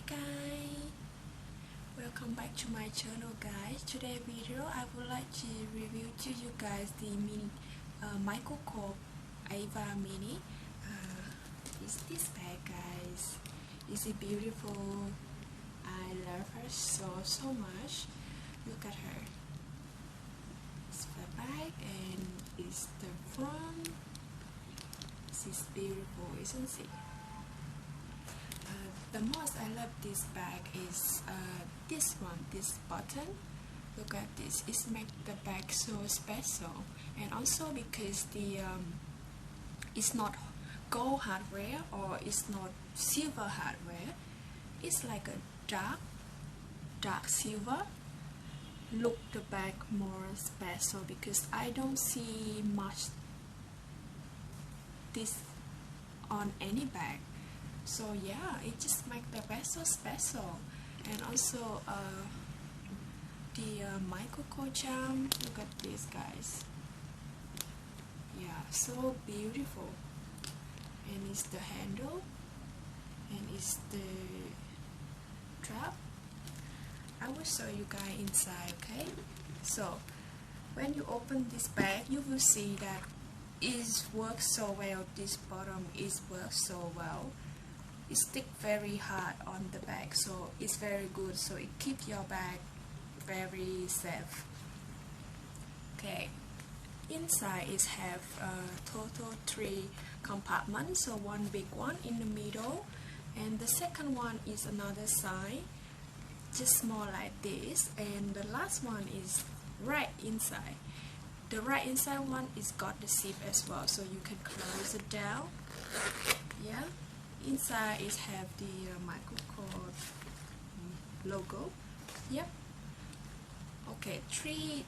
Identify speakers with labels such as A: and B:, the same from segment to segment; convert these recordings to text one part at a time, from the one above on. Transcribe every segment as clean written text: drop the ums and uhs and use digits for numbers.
A: Hi guys, welcome back to my channel guys. Today video I would like to review to you guys the Micheal Ava Mini. Is this bag guys. Is it beautiful? I love her so much. Look at her. It's the bag and it's the front. She's beautiful, isn't she? The most I love this bag is this one, this button. Look at this, it makes the bag so special, and also because it's not gold hardware or it's not silver hardware. It's like a dark silver. Look the bag more special because I don't see much this on any bag. So yeah, it just makes the bag so special. And also the Micheal charm. Look at this guys. Yeah, so beautiful. And it's the handle and it's the strap. I will show you guys inside. Okay, so when you open this bag you will see that it works so well. This bottom is works so well. It sticks very hard on the bag, so it's very good, so it keeps your bag very safe. Okay, inside it have total 3 compartments, so one big one in the middle and the second one is another side, just more like this, and the last one is right inside. The right inside one is got the zip as well, so you can close it down. Yeah, inside it have the Micheal logo. Yep. Okay, three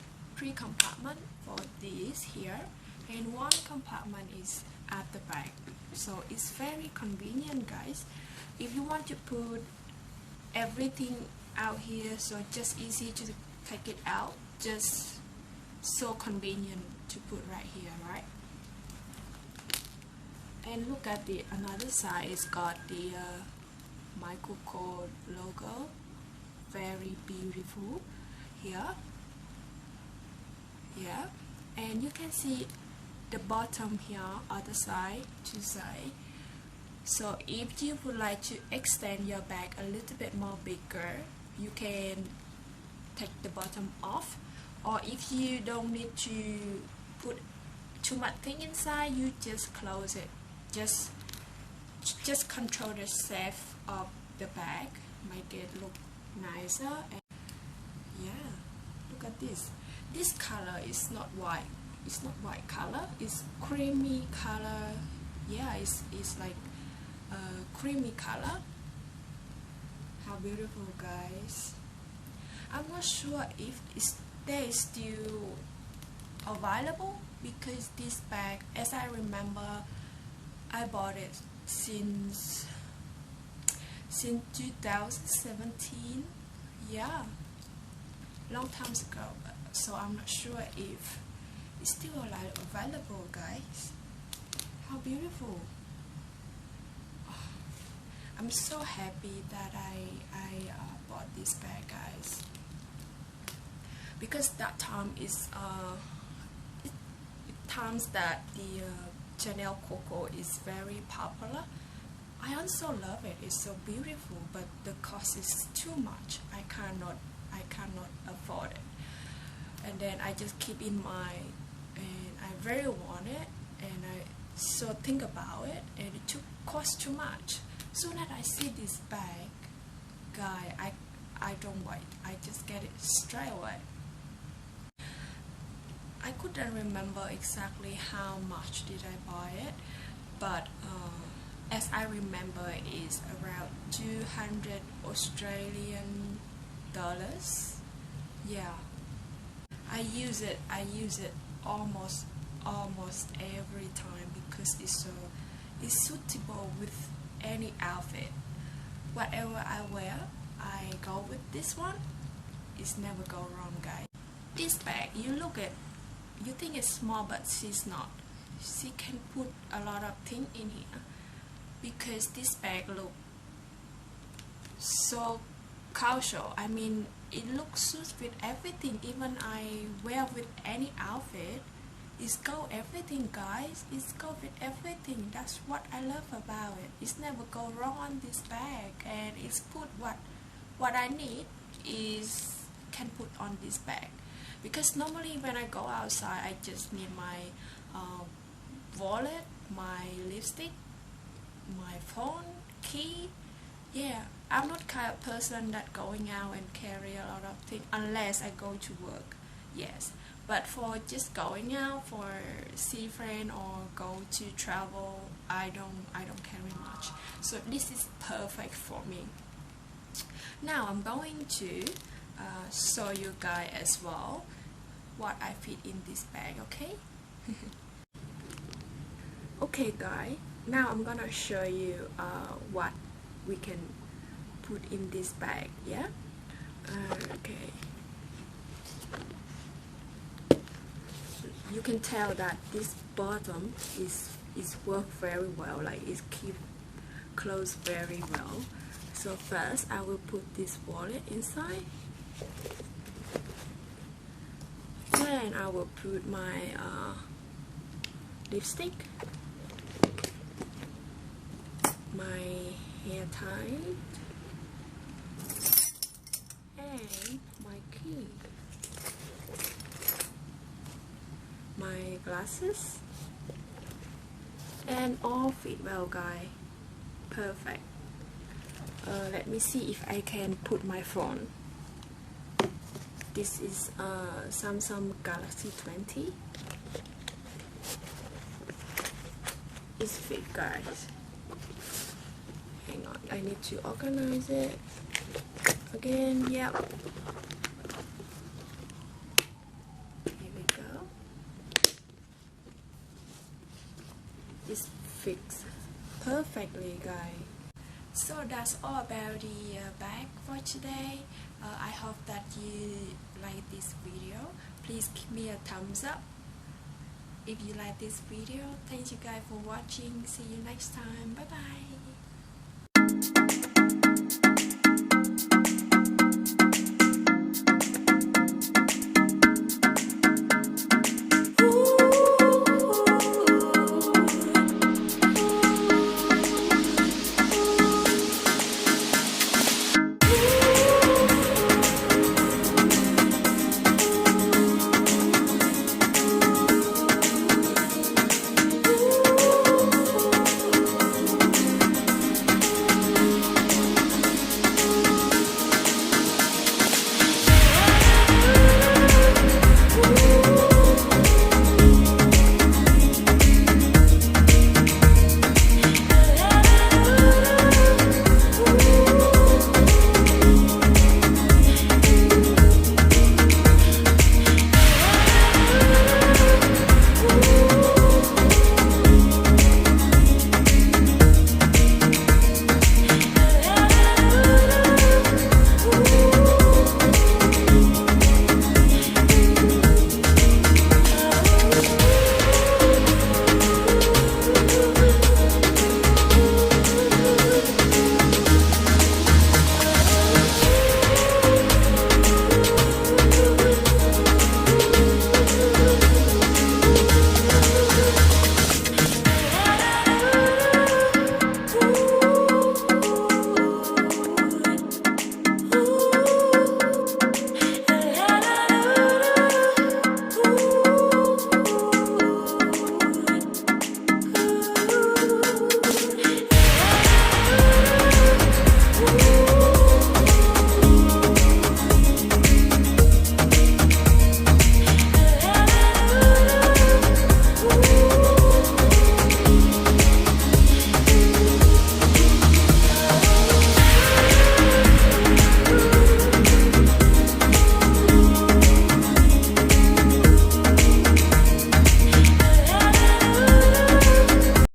A: compartment for this here, and one compartment is at the back, so it's very convenient guys. If you want to put everything out here, so just easy to take it out, just so convenient to put right here, right? And look at the another side, it's got the Micheal logo, very beautiful here. Yeah, and you can see the bottom here, other side, 2 sides. So if you would like to extend your bag a little bit more bigger, you can take the bottom off, or if you don't need to put too much thing inside, you just close it. Just control the shape of the bag, make it look nicer. And yeah, look at this. This color is not white. It's not white color. It's creamy color. Yeah, it's like a creamy color. How beautiful, guys! I'm not sure if they is still available, because this bag, as I remember, I bought it since 2017. Yeah, long time ago. So I'm not sure if it's still available, guys. How beautiful! Oh, I'm so happy that I bought this bag, guys, because that time is times that the Chanel Coco is very popular. I also love it. It's so beautiful, but the cost is too much. I cannot afford it. And then I just keep in mind, and I very want it, and I so think about it, and it cost too much. Soon as I see this bag, guy, I don't wait. I just get it straight away. I couldn't remember exactly how much did I buy it, but as I remember, it's around 200 Australian dollars. Yeah, I use it almost every time because it's suitable with any outfit. Whatever I wear, I go with this one. It's never go wrong, guys. This bag, you look at, you think it's small, but she's not. She can put a lot of things in here because this bag look so casual. I mean, it looks suits with everything. Even I wear with any outfit, it's go everything, guys. It's go with everything. That's what I love about it. It's never go wrong on this bag, and it's put what I need is can put on this bag. Because normally when I go outside, I just need my wallet, my lipstick, my phone, key. Yeah, I'm not kind of person that going out and carry a lot of things unless I go to work. Yes, but for just going out for see friend or go to travel, I don't carry much. So this is perfect for me. Now I'm going to show you guys as well what I fit in this bag. Okay. Okay guys, now I'm gonna show you what we can put in this bag. Yeah. Okay, you can tell that this bottom is work very well, like it keep closed very well. So first I will put this wallet inside, then I will put my lipstick, my hair tie, and my key, my glasses, and all fit well, guys. Perfect. Let me see if I can put my phone. This is Samsung Galaxy 20. It's fit, guys. Hang on, I need to organize it again. Yep. Here we go. This fits perfectly, guys. So that's all about the bag for today. I hope that you like this video. Please give me a thumbs up if you like this video. Thank you guys for watching. See you next time. Bye bye.